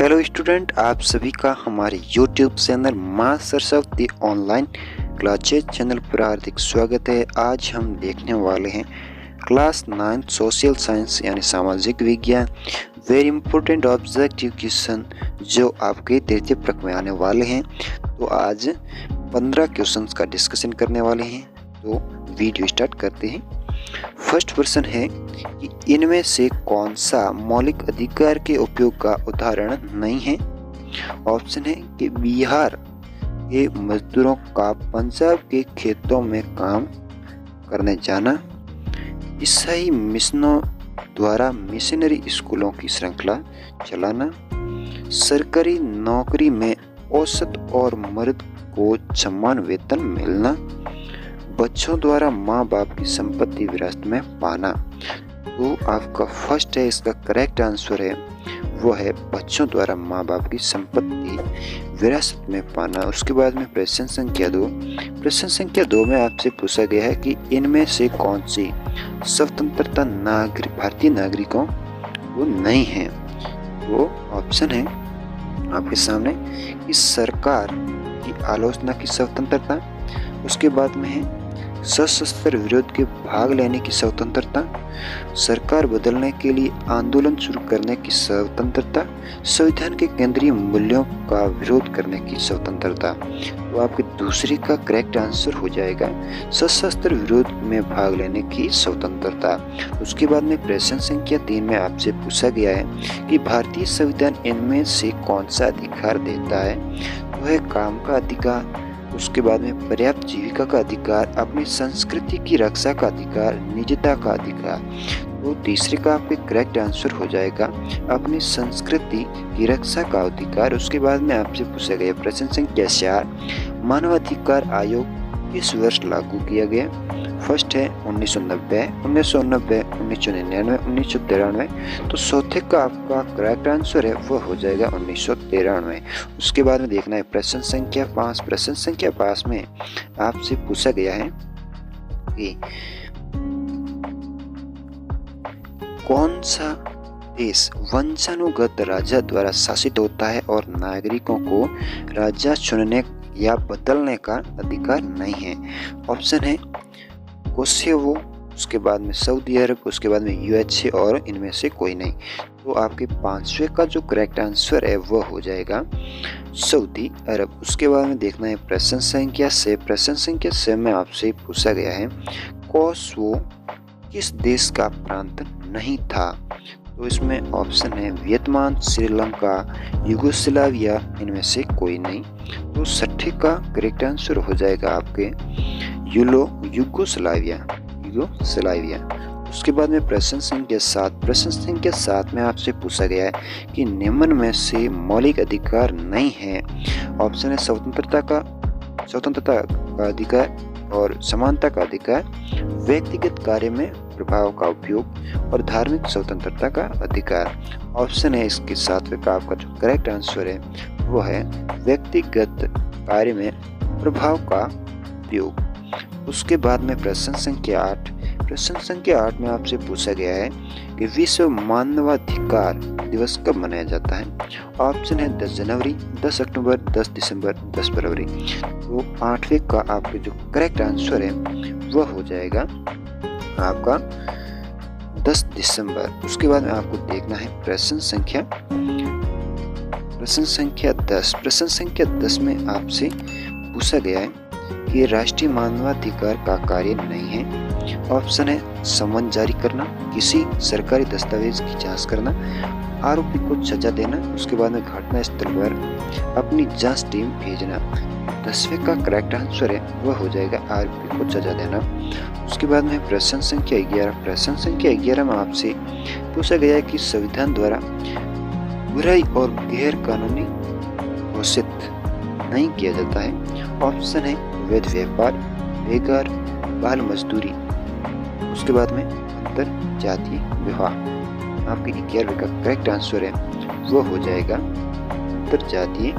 Hello student, आप सभी का हमारे YouTube channel masters of the online classes channel पर हार्दिक स्वागत है। आज हम देखने वाले हैं क्लास 9 सोशल साइंस यानी सामाजिक विज्ञान वेरी इंपॉर्टेंट ऑब्जेक्टिव क्वेश्चन जो आपके तृतीय प्रक में आने वाले हैं। तो आज 15 क्वेश्चंस का डिस्कशन करने वाले हैं। तो वीडियो स्टार्ट करते हैं। फर्स्ट प्रश्न है कि इनमें से कौन सा मौलिक अधिकार के उपयोग का उदाहरण नहीं है। ऑप्शन है कि बिहार के मजदूरों का पंजाब के खेतों में काम करने जाना, ईसाई मिशनों द्वारा मिशनरी स्कूलों की श्रृंखला चलाना, सरकारी नौकरी में औसत और मर्द को समान वेतन मिलना, बच्चों द्वारा माँ बाप की संपत्ति विरासत में पाना। तो आपका फर्स्ट है, इसका करेक्ट आंसर है वो है बच्चों द्वारा माँ बाप की संपत्ति विरासत में पाना। उसके बाद में प्रश्न संख्या 2। प्रश्न संख्या 2 में आपसे पूछा गया है कि इनमें से कौन सी स्वतंत्रता भारतीय नागरिकों को नहीं है। वो ऑप्शन है आपके सामने कि सरकार की आलोचना की स्वतंत्रता, उसके बाद में है सशस्त्र विरोध के भाग लेने की स्वतंत्रता, सरकार बदलने के लिए आंदोलन शुरू करने की स्वतंत्रता, संविधान के केंद्रीय मूल्यों का विरोध करने की स्वतंत्रता। तो आपके दूसरे का करेक्ट आंसर हो जाएगा सशस्त्र विरोध में भाग लेने की स्वतंत्रता। उसके बाद में प्रश्न संख्या 3 में आपसे पूछा गया है कि भारतीय संविधान इनमें से कौन सा अधिकार देता है। तो है काम का अधिकार, उसके बाद में पर्याप्त जीविका का अधिकार, अपनी संस्कृति की रक्षा का अधिकार, निजता का अधिकार। तो तीसरे का आपके करेक्ट आंसर हो जाएगा अपनी संस्कृति की रक्षा का अधिकार। उसके बाद में आपसे पूछा गया प्रश्न संख्या 4, मानवाधिकार आयोग किस वर्ष लागू किया गया। फर्स्ट है 1990, 1990, 1999, 1993। तो चौथे का आपका करेक्ट आंसर है वो हो जाएगा 1993। उसके बाद में देखना है प्रश्न संख्या 5। प्रश्न संख्या 5 में आपसे पूछा गया है कि कौन सा देश वंशानुगत राजा द्वारा शासित होता है और नागरिकों को राजा चुनने या बदलने का अधिकार नहीं है। ऑप्शन है कोसोवो, उसके बाद में सऊदी अरब, उसके बाद में यूएसए और इनमें से कोई नहीं। तो आपके 5वें का जो करेक्ट आंसर है वो हो जाएगा सऊदी अरब। उसके बाद में देखना है प्रश्न संख्या 6। प्रश्न संख्या 6 में आपसे पूछा गया है कोसोवो किस देश का प्रांत नहीं था। तो इसमें ऑप्शन है वियतनाम, श्रीलंका, युगोस्लाविया, इनमें से कोई नहीं। तो 6ठे का करेक्ट आंसर हो जाएगा आपके युगोस्लाविया। उसके बाद में प्रश्न संख्या 7। प्रश्न संख्या 7 में आपसे पूछा गया है कि निम्न में से मौलिक अधिकार नहीं है। ऑप्शन है स्वतंत्रता का अधिकार और समानता का अधिकार, व्यक्तिगत कार्य में प्रभाव का उपयोग और धार्मिक स्वतंत्रता का अधिकार। ऑप्शन है इसके 7वें का आपका जो करेक्ट आंसर है वो है व्यक्तिगत कार्य में प्रभाव का उपयोग। उसके बाद में प्रश्न संख्या 8। प्रश्न संख्या 8 में आपसे पूछा गया है कि विश्व मानवाधिकार दिवस कब मनाया जाता है। ऑप्शन है 10 जनवरी, 10 अक्टूबर, 10 दिसंबर, 10 फरवरी। तो 8वें का आपके जो करेक्ट आंसर है वह हो जाएगा आपका 10 दिसंबर। उसके बाद में आपको देखना है प्रश्न संख्या 10। प्रश्न संख्या 10 में आपसे पूछा गया है कि राष्ट्रीय मानवाधिकार का कार्य नहीं है। ऑप्शन है समन जारी करना, किसी सरकारी दस्तावेज की जांच करना, आरोपी को सजा देना, उसके बाद में घटना स्थल पर अपनी जांच टीम भेजना। 10वें का करेक्ट आंसर है वह हो जाएगा आरोपी को सजा देना। उसके बाद में प्रश्न संख्या 11। प्रश्न संख्या 11 में आपसे पूछा गया है कि संविधान द्वारा बुराई और गैर कानूनी घोषित नहीं किया जाता है। ऑप्शन है अवैध व्यापार, बेकार, बाल मजदूरी, उसके बाद में अंतर जातीय विवाह। आपके 11वें का करेक्ट आंसर है वो हो जाएगा अंतर जातीय